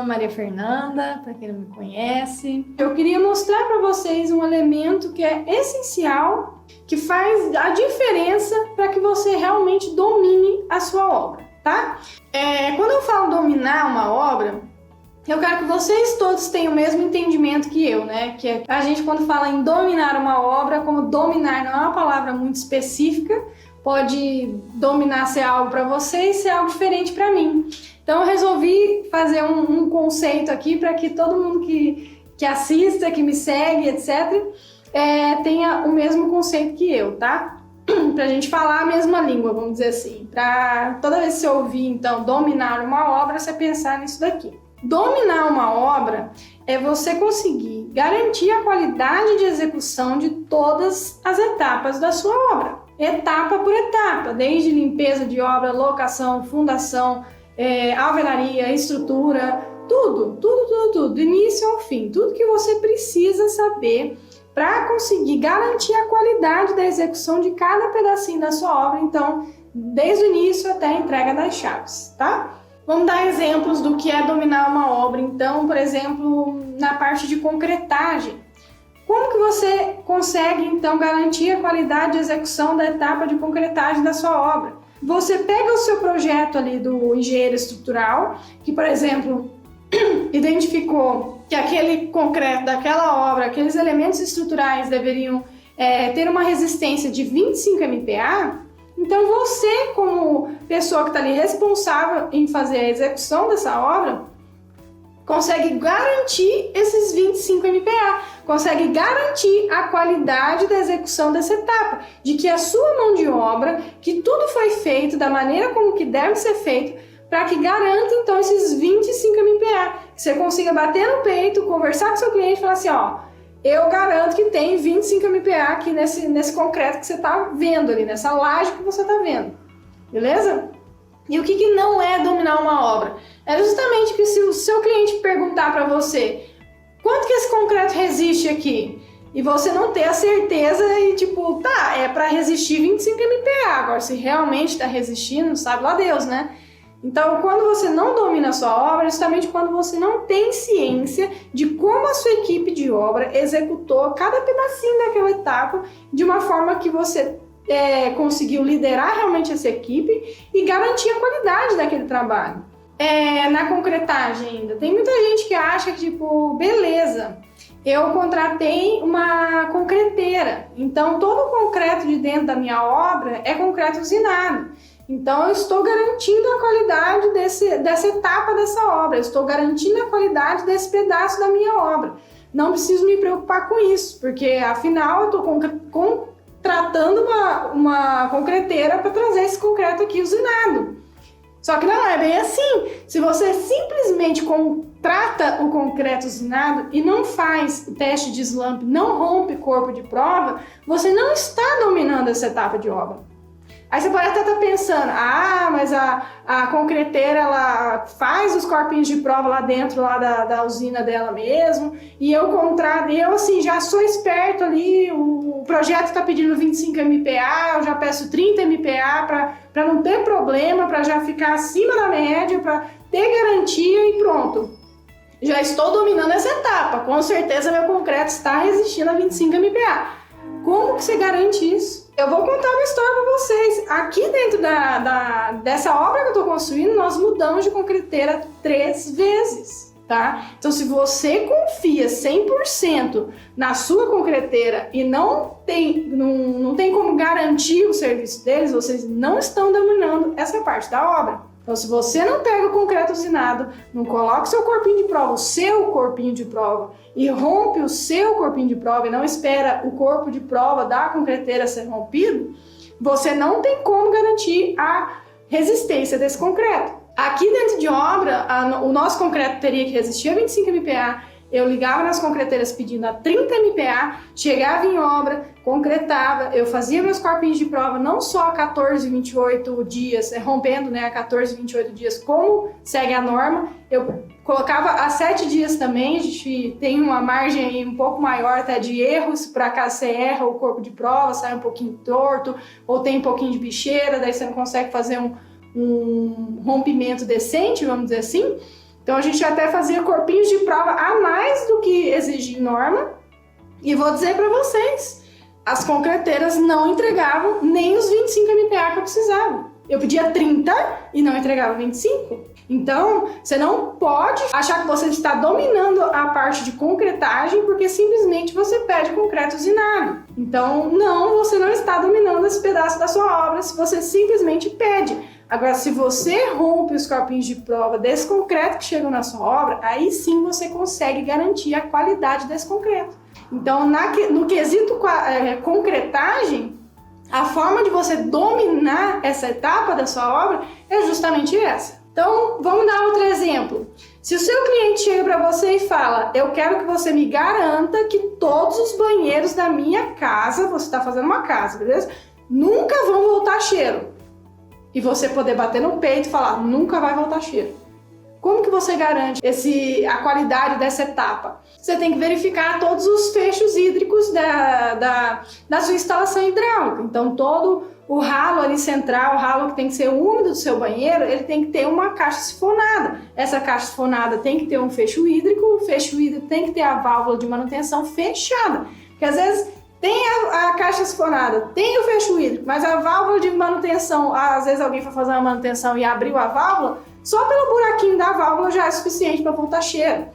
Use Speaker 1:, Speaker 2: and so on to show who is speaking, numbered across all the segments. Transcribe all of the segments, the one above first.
Speaker 1: chamo Maria Fernanda, para quem não me conhece. Eu queria mostrar para vocês um elemento que é essencial, que faz a diferença para que você realmente domine a sua obra, tá? Quando eu falo dominar uma obra, eu quero que vocês todos tenham o mesmo entendimento que eu, né? Que a gente, quando fala em dominar uma obra, como dominar não é uma palavra muito específica, pode dominar ser algo para você e ser algo diferente para mim. Então eu resolvi fazer um conceito aqui para que todo mundo que assista, que me segue, etc., tenha o mesmo conceito que eu, tá? Pra gente falar a mesma língua, vamos dizer assim. Pra toda vez que você ouvir, então, dominar uma obra, você pensar nisso daqui. Dominar uma obra é você conseguir garantir a qualidade de execução de todas as etapas da sua obra. Etapa por etapa, desde limpeza de obra, locação, fundação, alvenaria, estrutura, tudo, do início ao fim. Tudo que você precisa saber para conseguir garantir a qualidade da execução de cada pedacinho da sua obra, então, desde o início até a entrega das chaves, tá? Vamos dar exemplos do que é dominar uma obra. Então, por exemplo, na parte de concretagem. Como que você consegue, então, garantir a qualidade de execução da etapa de concretagem da sua obra? Você pega o seu projeto ali do engenheiro estrutural, que, por exemplo, identificou que aquele concreto daquela obra, aqueles elementos estruturais deveriam ter uma resistência de 25 MPa, então você, como pessoa que está ali responsável em fazer a execução dessa obra, consegue garantir esses 25 MPa, consegue garantir a qualidade da execução dessa etapa, de que a sua mão de obra, que tudo foi feito da maneira como que deve ser feito, para que garanta então esses 25 MPa, que você consiga bater no peito, conversar com seu cliente e falar assim, ó, eu garanto que tem 25 MPa aqui nesse concreto que você está vendo ali, nessa laje que você está vendo, beleza? E o que não é dominar uma obra? É justamente que se o seu cliente perguntar para você quanto que esse concreto resiste aqui, e você não ter a certeza e tipo, tá, é para resistir 25 MPa, agora se realmente está resistindo, sabe lá Deus, né? Então, quando você não domina a sua obra, é justamente quando você não tem ciência de como a sua equipe de obra executou cada pedacinho daquela etapa de uma forma que você conseguiu liderar realmente essa equipe e garantir a qualidade daquele trabalho. Na concretagem ainda, tem muita gente que acha que, tipo, beleza, eu contratei uma concreteira, então todo o concreto de dentro da minha obra é concreto usinado. Então eu estou garantindo a qualidade dessa etapa dessa obra, eu estou garantindo a qualidade desse pedaço da minha obra. Não preciso me preocupar com isso, porque afinal eu estou contratando uma concreteira para trazer esse concreto aqui usinado. Só que não é bem assim. Se você simplesmente contrata o concreto usinado e não faz o teste de slump, não rompe corpo de prova, você não está dominando essa etapa de obra. Aí você pode até estar pensando, mas a concreteira ela faz os corpinhos de prova lá dentro lá da usina dela mesmo, e eu assim, já sou esperto ali, o projeto está pedindo 25 MPa, eu já peço 30 MPa para não ter problema, para já ficar acima da média, para ter garantia e pronto. Já estou dominando essa etapa, com certeza meu concreto está resistindo a 25 MPa. Como que você garante isso? Eu vou contar uma história para vocês. Aqui dentro dessa obra que eu estou construindo, nós mudamos de concreteira 3 vezes, tá? Então, se você confia 100% na sua concreteira e não tem como garantir o serviço deles, vocês não estão dominando essa parte da obra. Então, se você não pega o concreto usinado, não coloca o seu corpinho de prova, o seu corpinho de prova, e rompe o seu corpinho de prova e não espera o corpo de prova da concreteira ser rompido, você não tem como garantir a resistência desse concreto. Aqui dentro de obra, o nosso concreto teria que resistir a 25 MPa, eu ligava nas concreteiras pedindo a 30 MPa, chegava em obra, concretava, eu fazia meus corpinhos de prova não só a 14, 28 dias, rompendo, né, a 14, 28 dias, como segue a norma, eu colocava a 7 dias também, a gente tem uma margem aí um pouco maior até de erros, para caso você erra o corpo de prova, sai um pouquinho torto, ou tem um pouquinho de bicheira, daí você não consegue fazer um rompimento decente, vamos dizer assim. Então a gente até fazia corpinhos de prova a mais do que exige norma. E vou dizer para vocês, as concreteiras não entregavam nem os 25 MPa que eu precisava. Eu pedia 30 e não entregava 25. Então, você não pode achar que você está dominando a parte de concretagem porque simplesmente você pede concreto usinado. Então, não, você não está dominando esse pedaço da sua obra se você simplesmente pede. Agora, se você rompe os corpinhos de prova desse concreto que chegam na sua obra, aí sim você consegue garantir a qualidade desse concreto. Então, no quesito concretagem, a forma de você dominar essa etapa da sua obra é justamente essa. Então, vamos dar outro exemplo. Se o seu cliente chega para você e fala, eu quero que você me garanta que todos os banheiros da minha casa, você está fazendo uma casa, beleza? Nunca vão voltar cheiro. E você poder bater no peito e falar, nunca vai voltar cheiro. Como que você garante a qualidade dessa etapa? Você tem que verificar todos os fechos hídricos da sua instalação hidráulica. Então, todo o ralo ali central, o ralo que tem que ser úmido do seu banheiro, ele tem que ter uma caixa sifonada. Essa caixa sifonada tem que ter um fecho hídrico, o fecho hídrico tem que ter a válvula de manutenção fechada. Porque às vezes tem a caixa sifonada, tem o fecho hídrico, mas a válvula de manutenção, às vezes alguém foi fazer uma manutenção e abriu a válvula, só pelo buraquinho da válvula já é suficiente para voltar cheiro.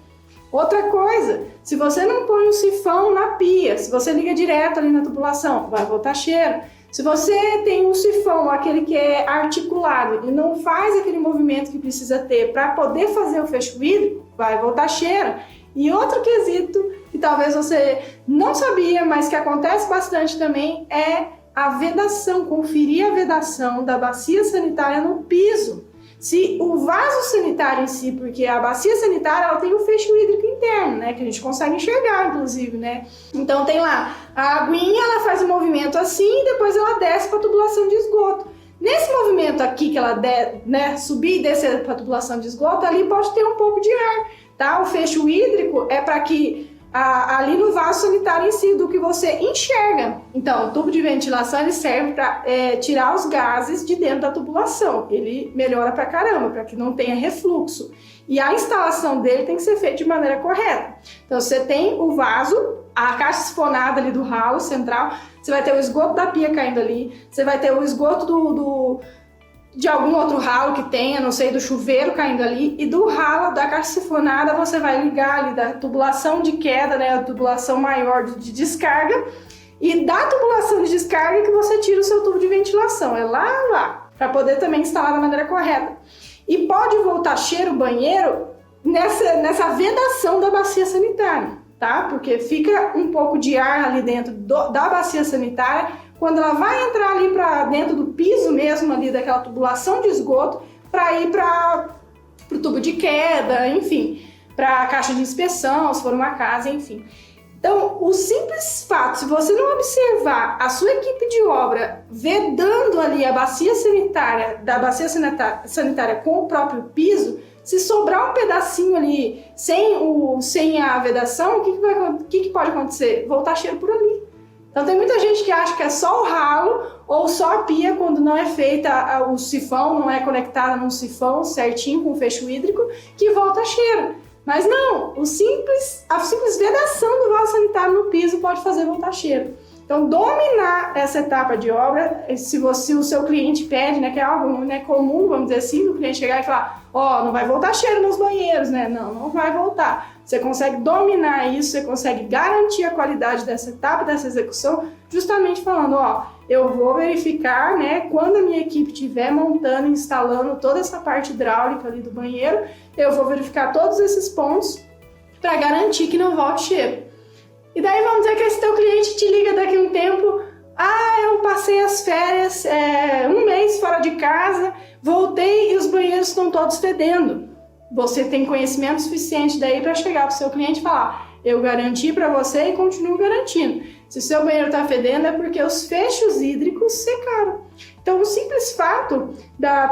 Speaker 1: Outra coisa, se você não põe um sifão na pia, se você liga direto ali na tubulação, vai voltar cheiro. Se você tem um sifão, aquele que é articulado, e não faz aquele movimento que precisa ter para poder fazer o fecho hídrico, vai voltar cheiro. E outro quesito, que talvez você não sabia, mas que acontece bastante também, é a vedação, conferir a vedação da bacia sanitária no piso. Se o vaso sanitário em si, porque a bacia sanitária ela tem um fecho hídrico interno, né, que a gente consegue enxergar, inclusive, né? Então tem lá, a aguinha ela faz um movimento assim e depois ela desce para a tubulação de esgoto. Nesse movimento aqui que ela subir e descer para a tubulação de esgoto, ali pode ter um pouco de ar, tá? O fecho hídrico é para que ali no vaso sanitário em si, do que você enxerga. Então, o tubo de ventilação ele serve para tirar os gases de dentro da tubulação. Ele melhora pra caramba, para que não tenha refluxo. E a instalação dele tem que ser feita de maneira correta. Então, você tem o vaso, a caixa sifonada ali do ralo central, você vai ter o esgoto da pia caindo ali, você vai ter o esgoto de algum outro ralo que tenha, não sei, do chuveiro caindo ali, e do ralo da caixa sifonada você vai ligar ali da tubulação de queda, né, a tubulação maior de descarga, e da tubulação de descarga que você tira o seu tubo de ventilação, é lá, para poder também instalar da maneira correta. E pode voltar cheiro o banheiro nessa vedação da bacia sanitária, tá? Porque fica um pouco de ar ali dentro da bacia sanitária, quando ela vai entrar ali para dentro do piso mesmo ali daquela tubulação de esgoto para ir para o tubo de queda, enfim, para a caixa de inspeção, se for uma casa, enfim. Então, o simples fato, se você não observar a sua equipe de obra vedando ali a bacia sanitária, da bacia sanitária com o próprio piso, se sobrar um pedacinho ali sem a vedação, o que pode acontecer? Voltar cheiro por ali. Então tem muita gente que acha que é só o ralo ou só a pia quando não é feita o sifão, não é conectada num sifão certinho com o fecho hídrico, que volta cheiro. Mas não, a simples vedação do vaso sanitário no piso pode fazer voltar cheiro. Então dominar essa etapa de obra, se o seu cliente pede, né, que é algo, né, comum, vamos dizer assim, o cliente chegar e falar, não vai voltar cheiro nos banheiros, né? Não vai voltar. Você consegue dominar isso, você consegue garantir a qualidade dessa etapa, dessa execução, justamente falando, eu vou verificar, né, quando a minha equipe estiver montando, instalando toda essa parte hidráulica ali do banheiro, eu vou verificar todos esses pontos para garantir que não volte cheiro. E daí vamos dizer que esse teu cliente te liga daqui a um tempo, eu passei as férias, um mês fora de casa, voltei e os banheiros estão todos fedendo. Você tem conhecimento suficiente daí para chegar para o seu cliente e falar, eu garanti para você e continuo garantindo. Se o seu banheiro está fedendo é porque os fechos hídricos secaram. Então, o simples fato,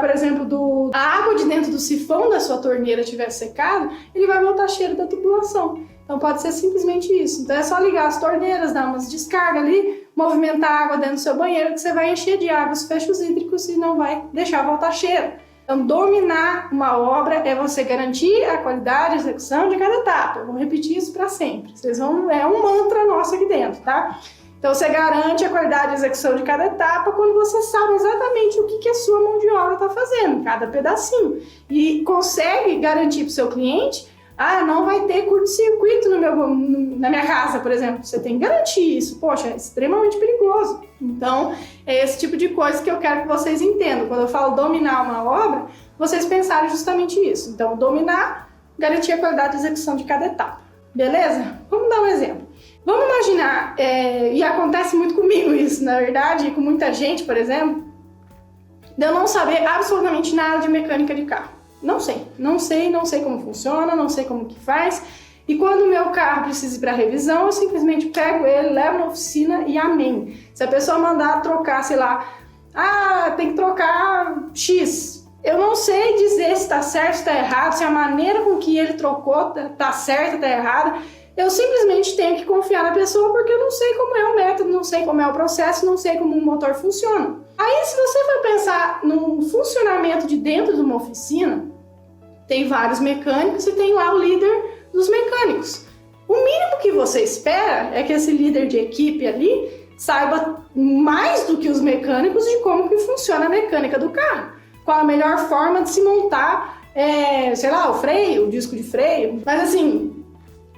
Speaker 1: por exemplo, a água de dentro do sifão da sua torneira tiver secado, ele vai voltar cheiro da tubulação. Então, pode ser simplesmente isso. Então, é só ligar as torneiras, dar umas descargas ali, movimentar a água dentro do seu banheiro, que você vai encher de água os fechos hídricos e não vai deixar voltar cheiro. Então, dominar uma obra é você garantir a qualidade de execução de cada etapa. Eu vou repetir isso para sempre. É um mantra nosso aqui dentro, tá? Então, você garante a qualidade de execução de cada etapa quando você sabe exatamente o que a sua mão de obra está fazendo, cada pedacinho. E consegue garantir para o seu cliente, não vai ter curto-circuito na minha casa, por exemplo. Você tem que garantir isso. Poxa, é extremamente perigoso. Então, é esse tipo de coisa que eu quero que vocês entendam. Quando eu falo dominar uma obra, vocês pensarem justamente isso. Então, dominar, garantir a qualidade de execução de cada etapa. Beleza? Vamos dar um exemplo. Vamos imaginar, e acontece muito comigo isso, na verdade, e com muita gente, por exemplo, de eu não saber absolutamente nada de mecânica de carro. Não sei como funciona, não sei como que faz. E quando o meu carro precisa ir para revisão, eu simplesmente pego ele, levo na oficina e amém. Se a pessoa mandar trocar, sei lá, tem que trocar X. Eu não sei dizer se está certo, se está errado, se a maneira com que ele trocou está certa, está errada. Eu simplesmente tenho que confiar na pessoa porque eu não sei como é o método, não sei como é o processo, não sei como o motor funciona. Aí, se você for pensar no funcionamento de dentro de uma oficina, tem vários mecânicos e tem lá o líder dos mecânicos. O mínimo que você espera é que esse líder de equipe ali saiba mais do que os mecânicos de como que funciona a mecânica do carro. Qual a melhor forma de se montar, o freio, o disco de freio. Mas assim,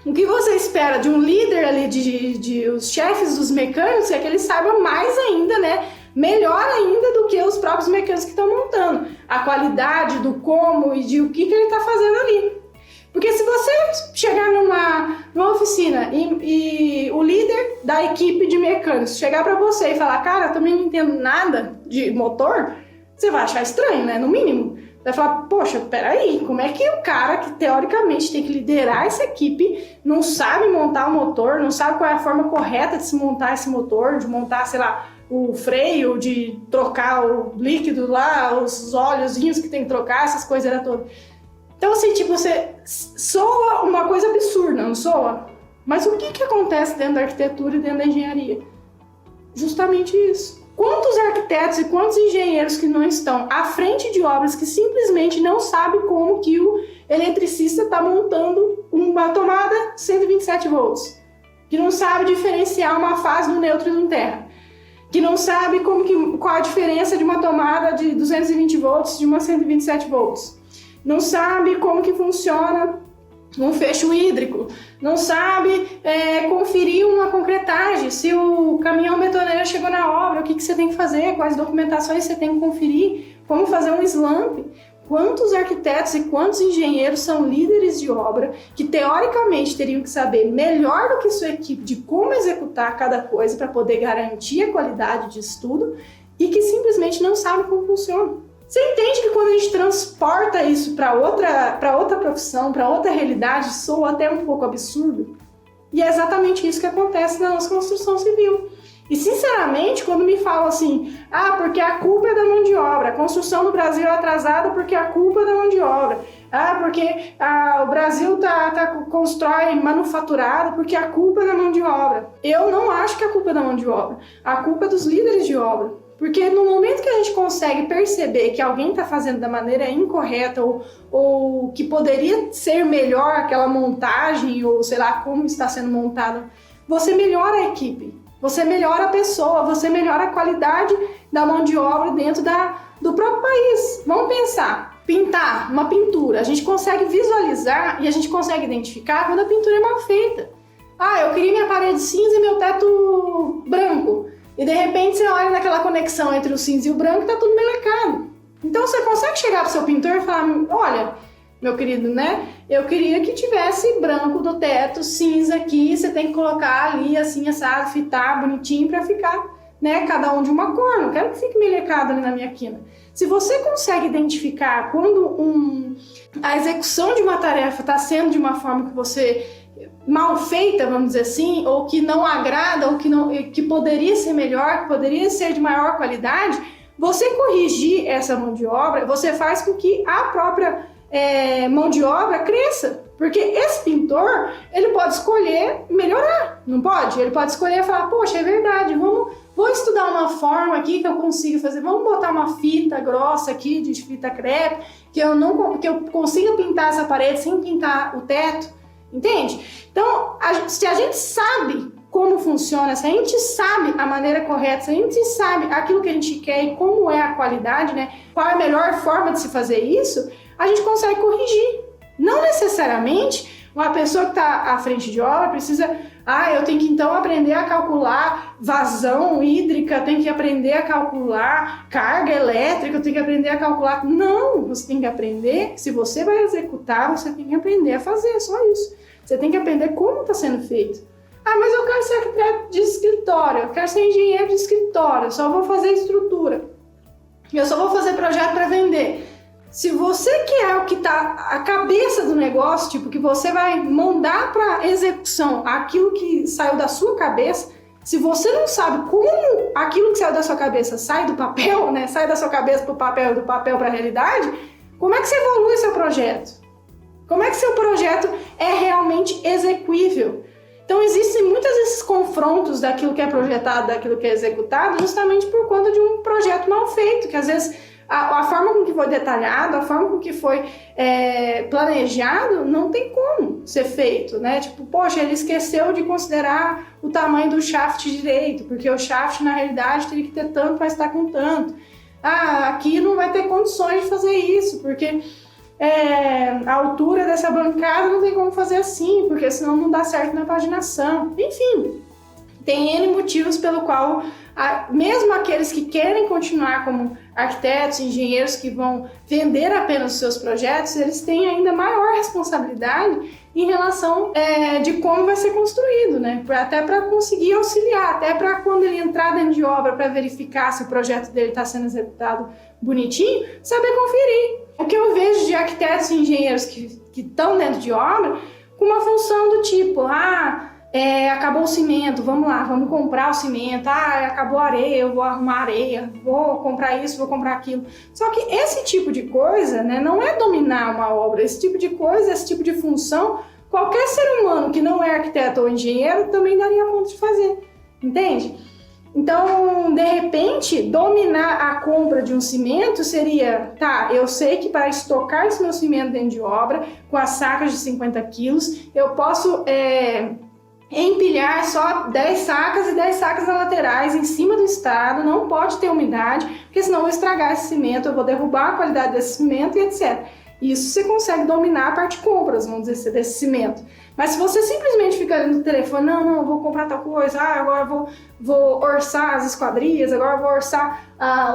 Speaker 1: o que você espera de um líder ali, de os chefes dos mecânicos, é que ele saiba mais ainda, né? Melhor ainda do que os próprios mecânicos que estão montando. A qualidade do como e de o que ele está fazendo ali. Porque se você chegar numa oficina e o líder da equipe de mecânicos chegar para você e falar, cara, eu também não entendo nada de motor, você vai achar estranho, né? No mínimo. Vai falar, poxa, peraí, como é que o cara que teoricamente tem que liderar essa equipe não sabe montar o motor, não sabe qual é a forma correta de se montar esse motor, de montar, sei lá, o freio, de trocar o líquido lá, os óleozinhos que tem que trocar, essas coisas todas. Então, assim, tipo, você soa uma coisa absurda, não soa? Mas o que acontece dentro da arquitetura e dentro da engenharia? Justamente isso. Quantos arquitetos e quantos engenheiros que não estão à frente de obras que simplesmente não sabem como que o eletricista está montando uma tomada 127 volts, que não sabe diferenciar uma fase do neutro e do terra, que não sabe qual a diferença de uma tomada de 220 volts de uma 127 volts, não sabe como que funciona um fecho hídrico, não sabe conferir uma concretagem, se o caminhão betoneiro chegou na obra, o que você tem que fazer, quais documentações você tem que conferir, como fazer um slump. Quantos arquitetos e quantos engenheiros são líderes de obra que teoricamente teriam que saber melhor do que sua equipe de como executar cada coisa para poder garantir a qualidade de estudo e que simplesmente não sabem como funciona. Você entende que quando a gente transporta isso para outra profissão, para outra realidade, soa até um pouco absurdo? E é exatamente isso que acontece na nossa construção civil. E, sinceramente, quando me falam assim, porque a culpa é da mão de obra, a construção no Brasil é atrasada porque a culpa é da mão de obra, porque o Brasil constrói manufaturado porque a culpa é da mão de obra. Eu não acho que a culpa é da mão de obra, a culpa é dos líderes de obra. Porque no momento que a gente consegue perceber que alguém está fazendo da maneira incorreta ou que poderia ser melhor aquela montagem ou sei lá como está sendo montada, você melhora a equipe, você melhora a pessoa, você melhora a qualidade da mão de obra dentro do próprio país. Vamos pensar, pintar uma pintura, a gente consegue visualizar e a gente consegue identificar quando a pintura é mal feita. Eu queria minha parede cinza e meu teto branco. E de repente você olha naquela conexão entre o cinza e o branco e tá tudo melecado. Então você consegue chegar pro seu pintor e falar, olha, meu querido, né? Eu queria que tivesse branco do teto, cinza aqui, você tem que colocar ali assim, assado, fitar bonitinho pra ficar, né? Cada um de uma cor, não quero que fique melecado ali na minha quina. Se você consegue identificar quando a execução de uma tarefa está sendo de uma forma que você mal feita, vamos dizer assim, ou que não agrada, ou que poderia ser melhor, que poderia ser de maior qualidade, você corrigir essa mão de obra, você faz com que a própria mão de obra cresça. Porque esse pintor, ele pode escolher melhorar, não pode? Ele pode escolher falar, poxa, é verdade, vamos vou estudar uma forma aqui que eu consiga fazer, vamos botar uma fita grossa aqui, de fita crepe, que eu consiga pintar essa parede sem pintar o teto, entende? Então, se a gente sabe como funciona, se a gente sabe a maneira correta, se a gente sabe aquilo que a gente quer e como é a qualidade, né? Qual é a melhor forma de se fazer isso, a gente consegue corrigir. Não necessariamente uma pessoa que está à frente de obra precisa, eu tenho que então aprender a calcular vazão hídrica, eu tenho que aprender a calcular carga elétrica, eu tenho que aprender a calcular... Não, você tem que aprender, se você vai executar, você tem que aprender a fazer, só isso. Você tem que aprender como está sendo feito. Mas eu quero ser arquiteto de escritório, eu quero ser engenheiro de escritório, eu só vou fazer estrutura, eu só vou fazer projeto para vender. Se você quer o que está a cabeça do negócio, tipo, que você vai mandar para execução aquilo que saiu da sua cabeça, se você não sabe como aquilo que saiu da sua cabeça sai do papel, né, sai da sua cabeça para o papel e do papel para a realidade, como é que você evolui seu projeto? Como é que seu projeto é realmente execuível? Então, existem muitos desses confrontos daquilo que é projetado, daquilo que é executado, justamente por conta de um projeto mal feito, que às vezes a forma com que foi detalhado, a forma com que foi planejado, não tem como ser feito, né? Tipo, poxa, ele esqueceu de considerar o tamanho do shaft direito, porque o shaft, na realidade, teria que ter tanto, mas está com tanto. Aqui não vai ter condições de fazer isso, porque... a altura dessa bancada não tem como fazer assim, porque senão não dá certo na paginação. Enfim, tem N motivos pelo qual, mesmo aqueles que querem continuar como arquitetos, engenheiros que vão vender apenas os seus projetos, eles têm ainda maior responsabilidade em relação de como vai ser construído, né? Até para conseguir auxiliar, até para quando ele entrar dentro de obra para verificar se o projeto dele está sendo executado bonitinho, saber conferir. O que eu vejo de arquitetos e engenheiros que estão dentro de obra com uma função do tipo, acabou o cimento, vamos lá, vamos comprar o cimento, acabou a areia, eu vou arrumar areia, vou comprar isso, vou comprar aquilo. Só que esse tipo de coisa, né, não é dominar uma obra, esse tipo de coisa, esse tipo de função, qualquer ser humano que não é arquiteto ou engenheiro também daria conta de fazer, entende? Então, de repente, dominar a compra de um cimento seria, eu sei que para estocar esse meu cimento dentro de obra, com as sacas de 50 quilos, eu posso empilhar só 10 sacas e 10 sacas na laterais em cima do estrado, não pode ter umidade, porque senão eu vou estragar esse cimento, eu vou derrubar a qualidade desse cimento e etc. Isso você consegue dominar a parte de compras, vamos dizer assim, desse cimento. Mas se você simplesmente fica ali no telefone, não, vou comprar tal coisa, agora vou orçar as esquadrias, agora vou orçar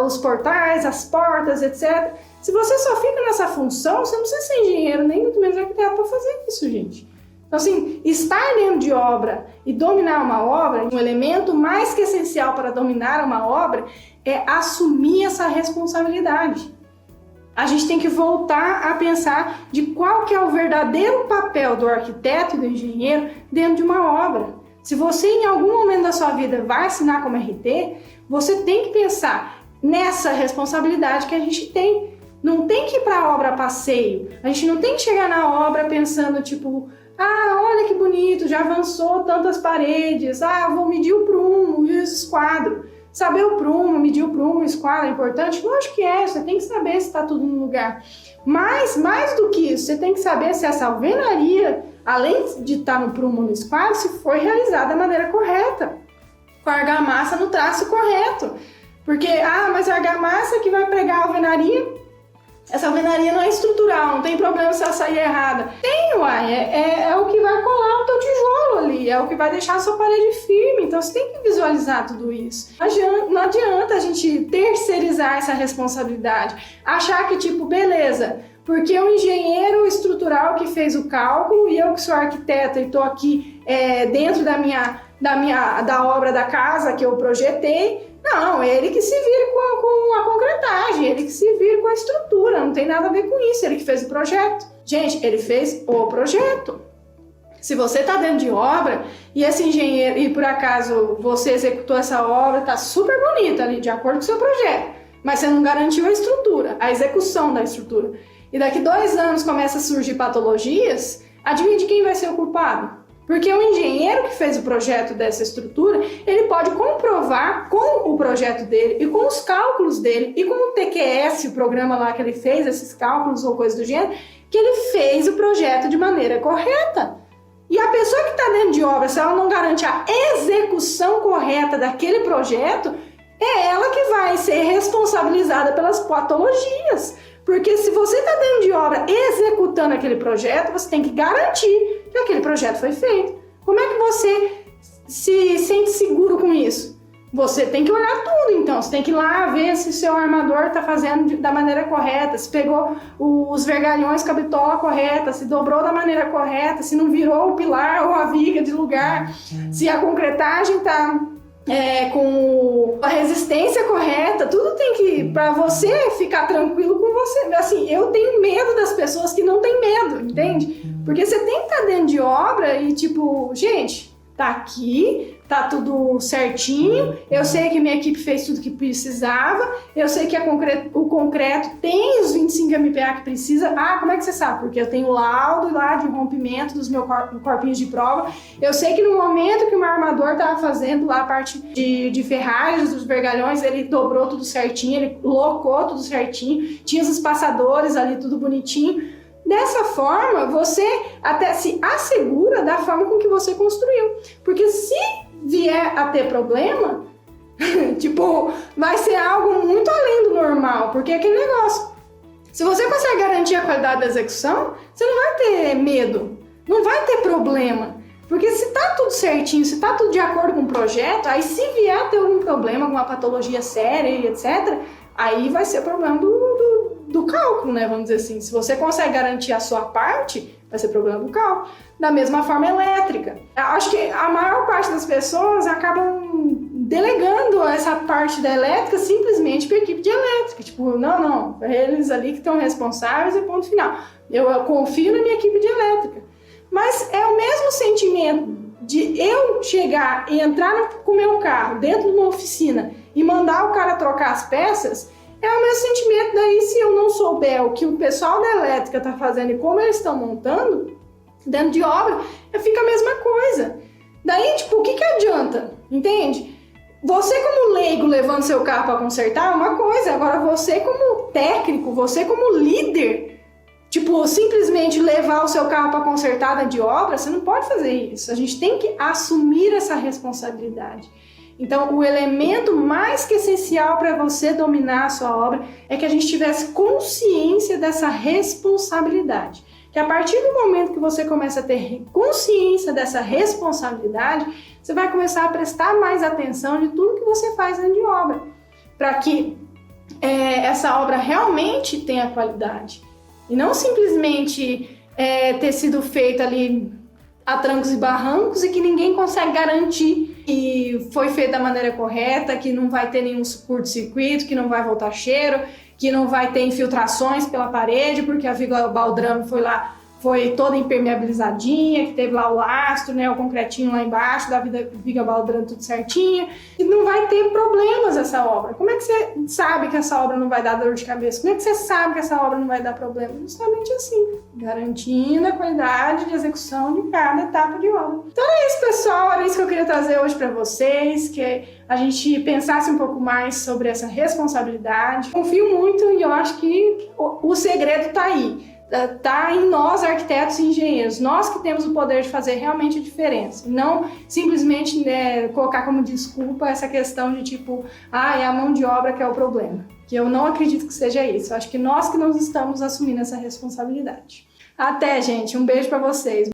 Speaker 1: os portais, as portas, etc. Se você só fica nessa função, você não precisa ser engenheiro, nem muito menos arquiteto para fazer isso, gente. Então, assim, estar dentro de obra e dominar uma obra, um elemento mais que essencial para dominar uma obra é assumir essa responsabilidade. A gente tem que voltar a pensar de qual que é o verdadeiro papel do arquiteto e do engenheiro dentro de uma obra. Se você em algum momento da sua vida vai assinar como RT, você tem que pensar nessa responsabilidade que a gente tem. Não tem que ir para a obra a passeio. A gente não tem que chegar na obra pensando tipo, olha que bonito, já avançou tantas paredes, vou medir o prumo e os esquadros. Saber o prumo, medir o prumo, o esquadro é importante? Lógico que é, você tem que saber se está tudo no lugar. Mas, mais do que isso, você tem que saber se essa alvenaria, além de estar no prumo no esquadro, se foi realizada da maneira correta, com a argamassa no traço correto. Porque, mas a argamassa que vai pregar a alvenaria, essa alvenaria não é estrutural, não tem problema se ela sair errada. Tem, é o que vai colar o teu tijolo ali, é o que vai deixar a sua parede firme, então você tem que visualizar tudo isso. Não adianta a gente terceirizar essa responsabilidade, achar que tipo, beleza, porque o engenheiro estrutural que fez o cálculo e eu que sou arquiteta e estou aqui dentro da obra da casa que eu projetei, não, ele que se vire com a concretagem, ele que se vire com a estrutura, não tem nada a ver com isso, ele que fez o projeto. Gente, ele fez o projeto. Se você está dentro de obra e esse engenheiro, e por acaso você executou essa obra, está super bonita ali, de acordo com o seu projeto, mas você não garantiu a estrutura, a execução da estrutura. E daqui 2 anos começa a surgir patologias, adivinha de quem vai ser o culpado? Porque o engenheiro que fez o projeto dessa estrutura, ele pode comprovar com o projeto dele e com os cálculos dele e com o TQS, o programa lá que ele fez, esses cálculos ou coisa do gênero, que ele fez o projeto de maneira correta. E a pessoa que está dentro de obra, se ela não garante a execução correta daquele projeto, é ela que vai ser responsabilizada pelas patologias. Porque se você está dentro de obra executando aquele projeto, você tem que garantir que aquele projeto foi feito. Como é que você se sente seguro com isso? Você tem que olhar tudo, então. Você tem que ir lá ver se o seu armador está fazendo da maneira correta, se pegou os vergalhões com a bitola correta, se dobrou da maneira correta, se não virou o pilar ou a viga de lugar, se a concretagem está com a resistência correta. Tudo tem que, para você ficar tranquilo com você. Assim, eu tenho medo das pessoas que não têm medo, entende? Porque você tem que estar dentro de obra e tipo, gente, tá aqui, tá tudo certinho, eu sei que minha equipe fez tudo que precisava, eu sei que o concreto tem os 25 MPa que precisa. Ah, como é que você sabe? Porque eu tenho laudo lá de rompimento dos meus corpinhos de prova, eu sei que no momento que o meu armador estava fazendo lá a parte de ferragens dos vergalhões, ele dobrou tudo certinho, ele locou tudo certinho, tinha os espaçadores ali tudo bonitinho. Dessa forma, você até se assegura da forma com que você construiu. Porque se vier a ter problema, tipo, vai ser algo muito além do normal. Porque é aquele negócio. Se você consegue garantir a qualidade da execução, você não vai ter medo, não vai ter problema. Porque se tá tudo certinho, se tá tudo de acordo com o projeto, aí se vier a ter algum problema, alguma patologia séria e etc., aí vai ser problema do cálculo, né? Vamos dizer assim. Se você consegue garantir a sua parte, vai ser problema do cálculo. Da mesma forma, elétrica. Eu acho que a maior parte das pessoas acabam delegando essa parte da elétrica simplesmente para a equipe de elétrica. Tipo, não, eles ali que estão responsáveis e ponto final. Eu confio na minha equipe de elétrica. Mas é o mesmo sentimento de eu chegar e entrar com o meu carro dentro de uma oficina e mandar o cara trocar as peças. É o mesmo sentimento daí, se eu não souber o que o pessoal da elétrica está fazendo e como eles estão montando dentro de obra, fica a mesma coisa. Daí, tipo, o que adianta? Entende? Você como leigo levando seu carro para consertar é uma coisa, agora você como técnico, você como líder, tipo, simplesmente levar o seu carro para consertar dentro de obra, você não pode fazer isso. A gente tem que assumir essa responsabilidade. Então, o elemento mais que essencial para você dominar a sua obra é que a gente tivesse consciência dessa responsabilidade. Que a partir do momento que você começa a ter consciência dessa responsabilidade, você vai começar a prestar mais atenção de tudo que você faz dentro de obra, para que essa obra realmente tenha qualidade. E não simplesmente ter sido feita ali a trancos e barrancos e que ninguém consegue garantir que foi feito da maneira correta, que não vai ter nenhum curto-circuito, que não vai voltar cheiro, que não vai ter infiltrações pela parede, porque a viga baldrame foi toda impermeabilizadinha, que teve lá o lastro, né, o concretinho lá embaixo da viga baldrame tudo certinho, e não vai ter problemas essa obra. Como é que você sabe que essa obra não vai dar dor de cabeça? Como é que você sabe que essa obra não vai dar problema? Justamente assim, garantindo a qualidade de execução de cada etapa de obra. Então é isso, pessoal, era isso que eu queria trazer hoje para vocês, que a gente pensasse um pouco mais sobre essa responsabilidade. Confio muito e eu acho que o segredo está aí. Está em nós, arquitetos e engenheiros, nós que temos o poder de fazer realmente a diferença, não simplesmente colocar como desculpa essa questão de tipo, é a mão de obra que é o problema, que eu não acredito que seja isso. Eu acho que nós que não estamos assumindo essa responsabilidade. Até, gente, um beijo para vocês.